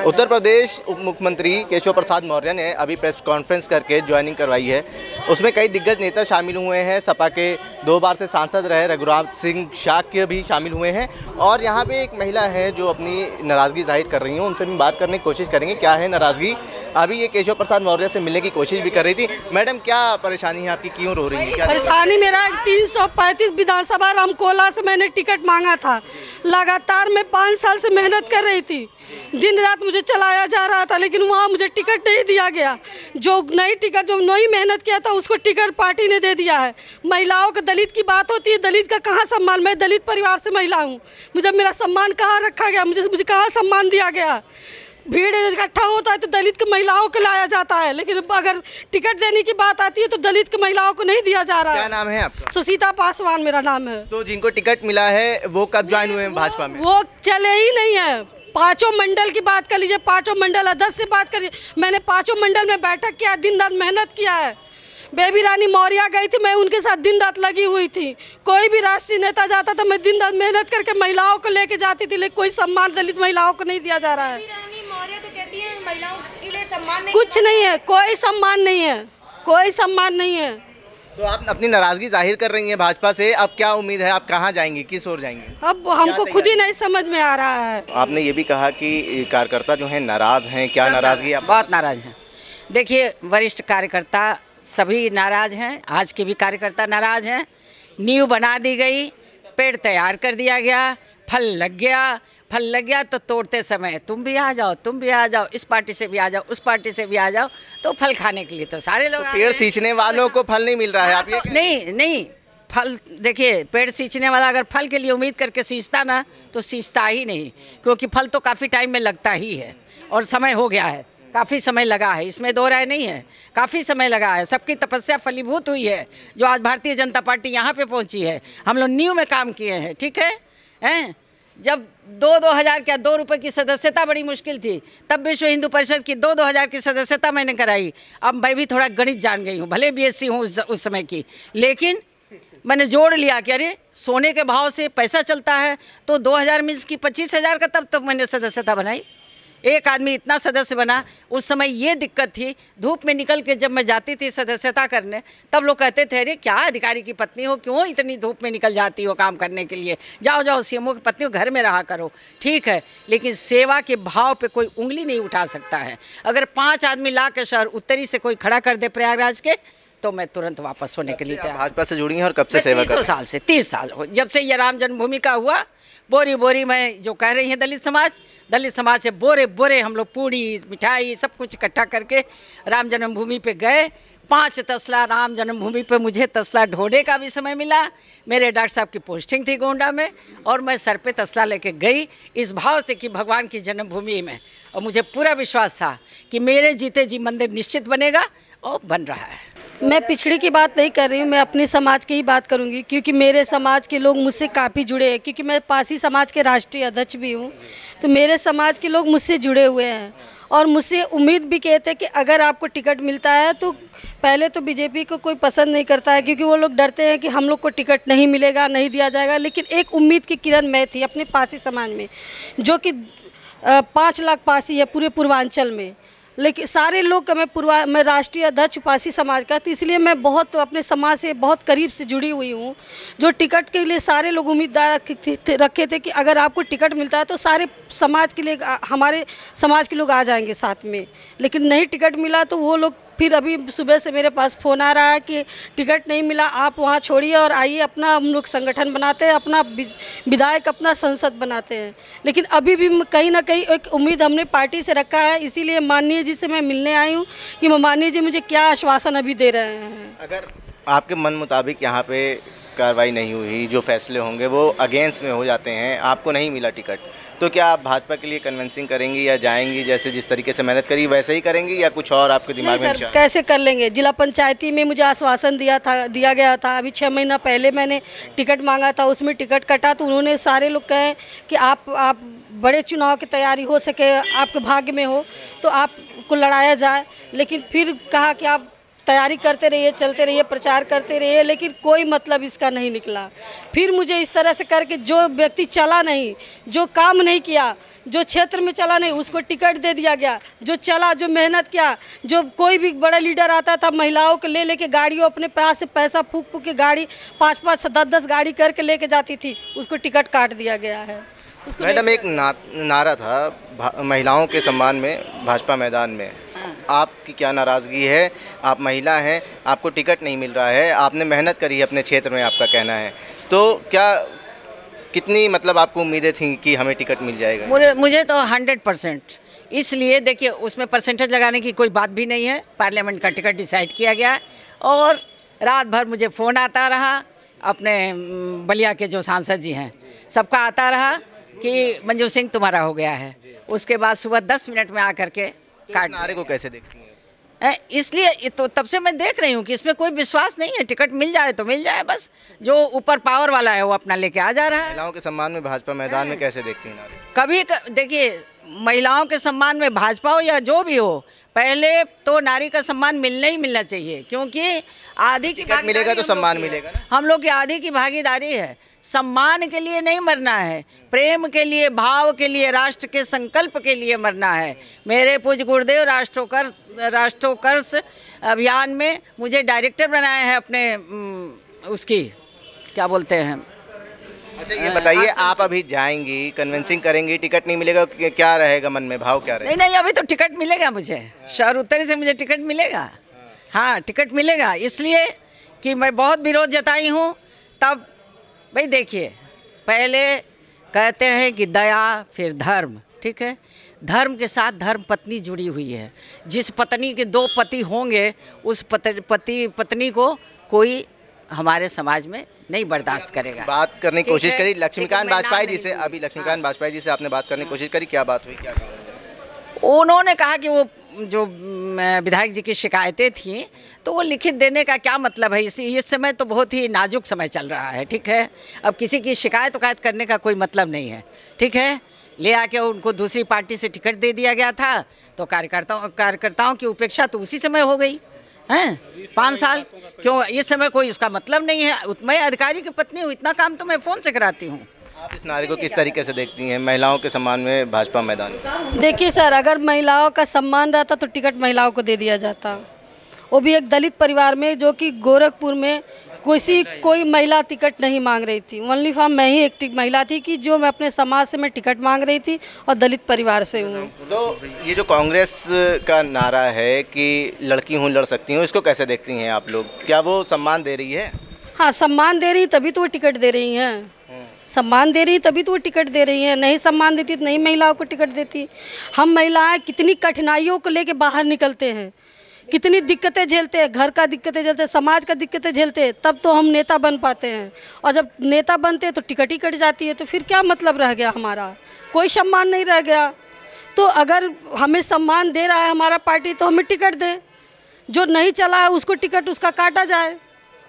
उत्तर प्रदेश उप मुख्यमंत्री केशव प्रसाद मौर्य ने अभी प्रेस कॉन्फ्रेंस करके ज्वाइनिंग करवाई है। उसमें कई दिग्गज नेता शामिल हुए हैं। सपा के 2 बार से सांसद रहे रघुराम सिंह शाक्य भी शामिल हुए हैं और यहाँ पे एक महिला है जो अपनी नाराज़गी जाहिर कर रही हैं। उनसे भी बात करने की कोशिश करेंगे क्या है नाराज़गी। अभी ये केशव प्रसाद मौर्य से मिलने की कोशिश भी कर रही थी। मैडम, क्या परेशानी है आपकी, क्यों रो रही है? क्या परेशानी मेरा 335 विधानसभा रामकोला से मैंने टिकट मांगा था। लगातार मैं 5 साल से मेहनत कर रही थी, दिन रात मुझे चलाया जा रहा था, लेकिन वहाँ मुझे टिकट नहीं दिया गया। जो नई मेहनत किया था उसको टिकट पार्टी ने दे दिया है। महिलाओं का दलित की बात होती है, दलित का कहाँ सम्मान? मैं दलित परिवार से महिला हूँ, मुझे मेरा सम्मान कहाँ रखा गया? मुझे कहाँ सम्मान दिया गया? भीड़ इकट्ठा होता है तो दलित की महिलाओं को लाया जाता है, लेकिन अगर टिकट देने की बात आती है तो दलित की महिलाओं को नहीं दिया जा रहा है। क्या नाम है आपका? सुशीता पासवान मेरा नाम है। तो जिनको टिकट मिला है वो कब ज्वाइन हुए हैं भाजपा में? वो चले ही नहीं है। 5 मंडल की बात कर लीजिए, 5 मंडल 10 से बात करिए। मैंने 5 मंडल में बैठक किया, दिन रात मेहनत किया है। बेबी रानी मौर्य गई थी, मैं उनके साथ दिन रात लगी हुई थी। कोई भी राष्ट्रीय नेता जाता था, मैं दिन रात मेहनत करके महिलाओं को लेके जाती थी, लेकिन कोई सम्मान दलित महिलाओं को नहीं दिया जा रहा है। महिलाओं के लिए सम्मान नहीं, कुछ नहीं है, कोई सम्मान नहीं है, कोई सम्मान नहीं है। तो आप अपनी नाराजगी जाहिर कर रही हैं भाजपा से, अब क्या उम्मीद है? आप कहाँ जाएंगी, किस ओर जाएंगी? अब हमको खुद ही नहीं समझ में आ रहा है। आपने ये भी कहा कि कार्यकर्ता जो हैं नाराज हैं, क्या नाराजगी? आप बहुत नाराज हैं। देखिए, वरिष्ठ कार्यकर्ता सभी नाराज हैं, आज के भी कार्यकर्ता नाराज हैं। नींव बना दी गई, पेड़ तैयार कर दिया गया, फल लग गया तो तोड़ते समय तुम भी आ जाओ, तुम भी आ जाओ, इस पार्टी से भी आ जाओ, उस पार्टी से भी आ जाओ, तो फल खाने के लिए तो सारे लोग पेड़ सींचने वालों को फल नहीं मिल रहा है। आप ये नहीं फल, देखिए, पेड़ सींचने वाला अगर फल के लिए उम्मीद करके सींचता ना तो सींचता ही नहीं, क्योंकि फल तो काफ़ी टाइम में लगता ही है और समय हो गया है, काफ़ी समय लगा है, इसमें दो राय नहीं है। काफ़ी समय लगा है, सबकी तपस्या फलीभूत हुई है जो आज भारतीय जनता पार्टी यहाँ पे पहुँची है। हम लोग न्यू में काम किए हैं, ठीक है हैं? जब 2,000 क्या 2 रुपये की सदस्यता बड़ी मुश्किल थी, तब विश्व हिंदू परिषद की 2,000 की सदस्यता मैंने कराई। अब मैं भी थोड़ा गणित जान गई हूँ, भले बीएससी हूँ उस समय की, लेकिन मैंने जोड़ लिया कि अरे सोने के भाव से पैसा चलता है, तो 2,000 मीन्स की 25,000 का तब मैंने सदस्यता बनाई। एक आदमी इतना सदस्य बना। उस समय ये दिक्कत थी, धूप में निकल के जब मैं जाती थी सदस्यता करने, तब लोग कहते थे अरे क्या अधिकारी की पत्नी हो, क्यों इतनी धूप में निकल जाती हो काम करने के लिए, जाओ सीएमओ की पत्नी हो, घर में रहा करो। ठीक है, लेकिन सेवा के भाव पे कोई उंगली नहीं उठा सकता है। अगर 5 आदमी ला के शहर उत्तरी से कोई खड़ा कर दे प्रयागराज के, तो मैं तुरंत वापस होने के लिए तैयार। भाजपा से जुड़ी हैं और कब से सेवा कर रही हैं? 30 साल से, 30 साल हो, जब से ये राम जन्मभूमि का हुआ। बोरी में जो कह रही हैं दलित समाज से बोरे हम लोग पूड़ी मिठाई सब कुछ इकट्ठा करके राम जन्मभूमि पे गए। 5 तसला राम जन्मभूमि पे मुझे तसला ढोने का भी समय मिला। मेरे डॉक्टर साहब की पोस्टिंग थी गोंडा में, और मैं सर पे तसला लेके गई इस भाव से कि भगवान की जन्मभूमि में, और मुझे पूरा विश्वास था कि मेरे जीते जी मंदिर निश्चित बनेगा, और बन रहा है। मैं पिछड़ी की बात नहीं कर रही हूँ, मैं अपने समाज की ही बात करूँगी, क्योंकि मेरे समाज के लोग मुझसे काफ़ी जुड़े हैं, क्योंकि मैं पासी समाज के राष्ट्रीय अध्यक्ष भी हूँ। तो मेरे समाज के लोग मुझसे जुड़े हुए हैं और मुझसे उम्मीद भी कहते हैं कि अगर आपको टिकट मिलता है तो पहले तो बीजेपी को कोई पसंद नहीं करता है, क्योंकि वो लोग डरते हैं कि हम लोग को टिकट नहीं मिलेगा, नहीं दिया जाएगा। लेकिन एक उम्मीद की किरण मैं थी अपने पासी समाज में, जो कि 5 लाख पासी है पूरे पूर्वांचल में। लेकिन सारे लोग का मैं राष्ट्रीय अध्यक्ष पासी समाज का, तो इसलिए मैं बहुत अपने समाज से बहुत करीब से जुड़ी हुई हूँ। जो टिकट के लिए सारे लोग उम्मीदवार रखे थे कि अगर आपको टिकट मिलता है तो सारे समाज के लिए, हमारे समाज के लोग आ जाएंगे साथ में, लेकिन नहीं टिकट मिला तो वो लोग फिर अभी सुबह से मेरे पास फ़ोन आ रहा है कि टिकट नहीं मिला, आप वहाँ छोड़िए और आइए, अपना हम लोग संगठन बनाते हैं, अपना विधायक अपना संसद बनाते हैं। लेकिन अभी भी कहीं ना कहीं एक उम्मीद हमने पार्टी से रखा है, इसीलिए माननीय जी से मैं मिलने आई हूँ कि माननीय जी मुझे क्या आश्वासन अभी दे रहे हैं। अगर आपके मन मुताबिक यहाँ पे कार्रवाई नहीं हुई, जो फैसले होंगे वो अगेंस्ट में हो जाते हैं, आपको नहीं मिला टिकट, तो क्या आप भाजपा के लिए कन्विंसिंग करेंगी या जाएंगी, जैसे जिस तरीके से मेहनत करी वैसे ही करेंगी, या कुछ और आपके दिमाग में? सर, कैसे कर लेंगे? जिला पंचायती में मुझे आश्वासन दिया गया था। अभी 6 महीना पहले मैंने टिकट मांगा था, उसमें टिकट कटा, तो उन्होंने सारे लोग कहे कि आप बड़े चुनाव की तैयारी हो सके, आपके भाग्य में हो तो आपको लड़ाया जाए। लेकिन फिर कहा कि आप तैयारी करते रहिए, चलते रहिए, प्रचार करते रहिए, लेकिन कोई मतलब इसका नहीं निकला। फिर मुझे इस तरह से करके जो व्यक्ति चला नहीं, जो काम नहीं किया, जो क्षेत्र में चला नहीं उसको टिकट दे दिया गया, जो चला, जो मेहनत किया, जो कोई भी बड़ा लीडर आता था महिलाओं को ले लेके गाड़ियों अपने पास से पैसा फूक फूक के गाड़ी 5-5 10-10 गाड़ी करके लेके जाती थी, उसको टिकट काट दिया गया है। मैडम एक नारा था महिलाओं के सम्मान में भाजपा मैदान में, आपकी क्या नाराज़गी है? आप महिला हैं, आपको टिकट नहीं मिल रहा है, आपने मेहनत करी है अपने क्षेत्र में, आपका कहना है, तो क्या कितनी मतलब आपको उम्मीदें थी कि हमें टिकट मिल जाएगा? मुझे तो 100%, इसलिए देखिए उसमें परसेंटेज लगाने की कोई बात भी नहीं है। पार्लियामेंट का टिकट डिसाइड किया गया है और रात भर मुझे फ़ोन आता रहा, अपने बलिया के जो सांसद जी हैं सबका आता रहा कि मंजू सिंह तुम्हारा हो गया है। उसके बाद सुबह 10 मिनट में आकर के काट। नारे को कैसे देखती हैं? इसलिए तो तब से मैं देख रही हूँ कि इसमें कोई विश्वास नहीं है। टिकट मिल जाए तो मिल जाए, बस जो ऊपर पावर वाला है वो अपना लेके आ जा रहा है। महिलाओं के सम्मान में भाजपा मैदान में कैसे देखती हैं नारे? कभी देखिए महिलाओं के सम्मान में भाजपा हो या जो भी हो, पहले तो नारी का सम्मान मिलना ही मिलना चाहिए, क्योंकि आधी की टिकट मिलेगा तो सम्मान मिलेगा ना। हम लोग की आधी की भागीदारी है। सम्मान के लिए नहीं मरना है, प्रेम के लिए, भाव के लिए, राष्ट्र के संकल्प के लिए मरना है। मेरे पूज्य गुरुदेव राष्ट्रोत्कर्ष अभियान में मुझे डायरेक्टर बनाए हैं अपने उसकी क्या बोलते हैं। अच्छा ये बताइए, आप अभी जाएंगी, कन्विंसिंग करेंगी, टिकट नहीं मिलेगा, क्या रहेगा मन में, भाव क्या रहेगा? नहीं, अभी तो टिकट मिलेगा मुझे, शहर उत्तरी से मुझे टिकट मिलेगा। हाँ, टिकट मिलेगा, इसलिए कि मैं बहुत विरोध जताई हूँ। तब भाई देखिए, पहले कहते हैं कि दया फिर धर्म, ठीक है, धर्म के साथ धर्म पत्नी जुड़ी हुई है। जिस पत्नी के 2 पति होंगे उस पत्नी को कोई हमारे समाज में नहीं बर्दाश्त करेगा। बात करने की कोशिश करी लक्ष्मीकांत वाजपेयी जी से, अभी लक्ष्मीकांत वाजपेयी जी से आपने बात करने की कोशिश करी, क्या बात हुई, क्या कहा? उन्होंने कहा कि वो जो विधायक जी की शिकायतें थी तो वो लिखित देने का क्या मतलब है। इस समय तो बहुत ही नाजुक समय चल रहा है, ठीक है। अब किसी की शिकायत करने का कोई मतलब नहीं है, ठीक है। ले आके उनको दूसरी पार्टी से टिकट दे दिया गया था तो कार्यकर्ताओं की उपेक्षा तो उसी समय हो गई हैं। 5 साल क्यों, इस समय कोई उसका मतलब नहीं है। मैं अधिकारी की पत्नी हूँ, इतना काम तो मैं फ़ोन से कराती हूँ। आप इस नारे को किस तरीके से देखती हैं, महिलाओं के सम्मान में भाजपा मैदान में? देखिए सर, अगर महिलाओं का सम्मान रहता तो टिकट महिलाओं को दे दिया जाता, वो भी एक दलित परिवार में, जो कि गोरखपुर में कोई महिला टिकट नहीं मांग रही थी। ओनली फॉर मैं ही एक महिला थी कि जो मैं अपने समाज से मैं टिकट मांग रही थी और दलित परिवार से हूँ। तो ये जो कांग्रेस का नारा है कि लड़की हूँ लड़ सकती हूँ, इसको कैसे देखती हैं आप लोग? क्या वो सम्मान दे रही है? हाँ, सम्मान दे रही तभी तो वो टिकट दे रही हैं। सम्मान दे रही तभी तो वो टिकट दे रही हैं। नहीं सम्मान देती तो नहीं महिलाओं को टिकट देती। हम महिलाएं कितनी कठिनाइयों को लेके बाहर निकलते हैं, कितनी दिक्कतें झेलते हैं, घर का दिक्कतें झेलते हैं, समाज का दिक्कतें झेलते हैं, तब तो हम नेता बन पाते हैं। और जब नेता बनते हैं तो टिकट ही कट जाती है, तो फिर क्या मतलब रह गया हमारा? कोई सम्मान नहीं रह गया। तो अगर हमें सम्मान दे रहा है हमारा पार्टी तो हमें टिकट दे, जो नहीं चला है उसको टिकट उसका काटा जाए।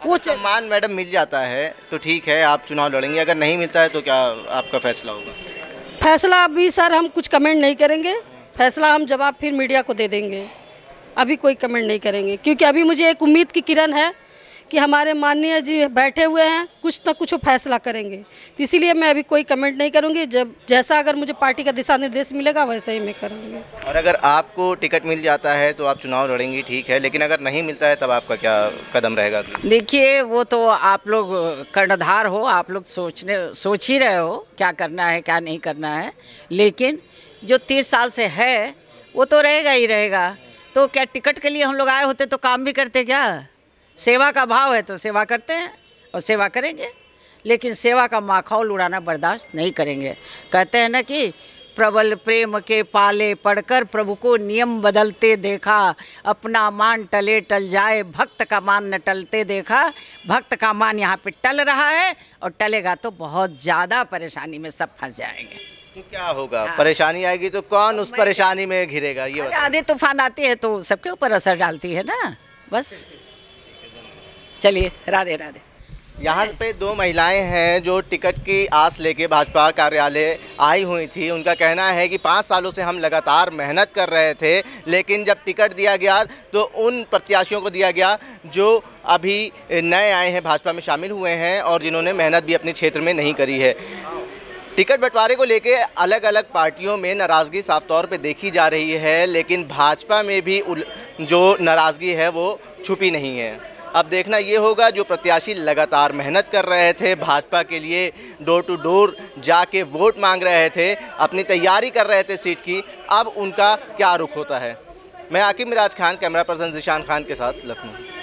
वो सम्मान मैडम मिल जाता है तो ठीक है, आप चुनाव लड़ेंगे, अगर नहीं मिलता है तो क्या आपका फैसला होगा? फैसला अभी सर हम कुछ कमेंट नहीं करेंगे, फैसला हम जवाब फिर मीडिया को दे देंगे। अभी कोई कमेंट नहीं करेंगे, क्योंकि अभी मुझे एक उम्मीद की किरण है कि हमारे माननीय जी बैठे हुए हैं, कुछ ना कुछ फैसला करेंगे, तो इसीलिए मैं अभी कोई कमेंट नहीं करूंगी। जब जैसा अगर मुझे पार्टी का दिशा निर्देश मिलेगा वैसे ही मैं करूंगी। और अगर आपको टिकट मिल जाता है तो आप चुनाव लड़ेंगी, ठीक है, लेकिन अगर नहीं मिलता है तब आपका क्या कदम रहेगा? देखिए वो तो आप लोग कर्णधार हो, आप लोग सोच ही रहे हो क्या करना है क्या नहीं करना है, लेकिन जो 30 साल से है वो तो रहेगा ही रहेगा। तो क्या टिकट के लिए हम लोग आए होते तो काम भी करते क्या? सेवा का भाव है तो सेवा करते हैं और सेवा करेंगे, लेकिन सेवा का माखौल उड़ाना बर्दाश्त नहीं करेंगे। कहते हैं ना कि प्रबल प्रेम के पाले पढ़कर प्रभु को नियम बदलते देखा, अपना मान टले टल जाए, भक्त का मान न टलते देखा। भक्त का मान यहाँ पे टल रहा है और टलेगा तो बहुत ज़्यादा परेशानी में सब फंस जाएंगे। तो क्या होगा? परेशानी आएगी तो कौन उस परेशानी में घिरेगा? ये आधी तूफान आती है तो सबके ऊपर असर डालती है ना, बस। चलिए, राधे राधे। यहाँ पे 2 महिलाएं हैं जो टिकट की आस लेके भाजपा कार्यालय आई हुई थी। उनका कहना है कि 5 सालों से हम लगातार मेहनत कर रहे थे, लेकिन जब टिकट दिया गया तो उन प्रत्याशियों को दिया गया जो अभी नए आए हैं, भाजपा में शामिल हुए हैं और जिन्होंने मेहनत भी अपने क्षेत्र में नहीं करी है। टिकट बंटवारे को लेके अलग अलग पार्टियों में नाराज़गी साफ तौर पे देखी जा रही है, लेकिन भाजपा में भी जो नाराज़गी है वो छुपी नहीं है। अब देखना ये होगा, जो प्रत्याशी लगातार मेहनत कर रहे थे भाजपा के लिए, डोर टू डोर जाके वोट मांग रहे थे, अपनी तैयारी कर रहे थे सीट की, अब उनका क्या रुख होता है। मैं आकिब मिराज खान, कैमरा पर्सन जिशान खान के साथ, लखनऊ।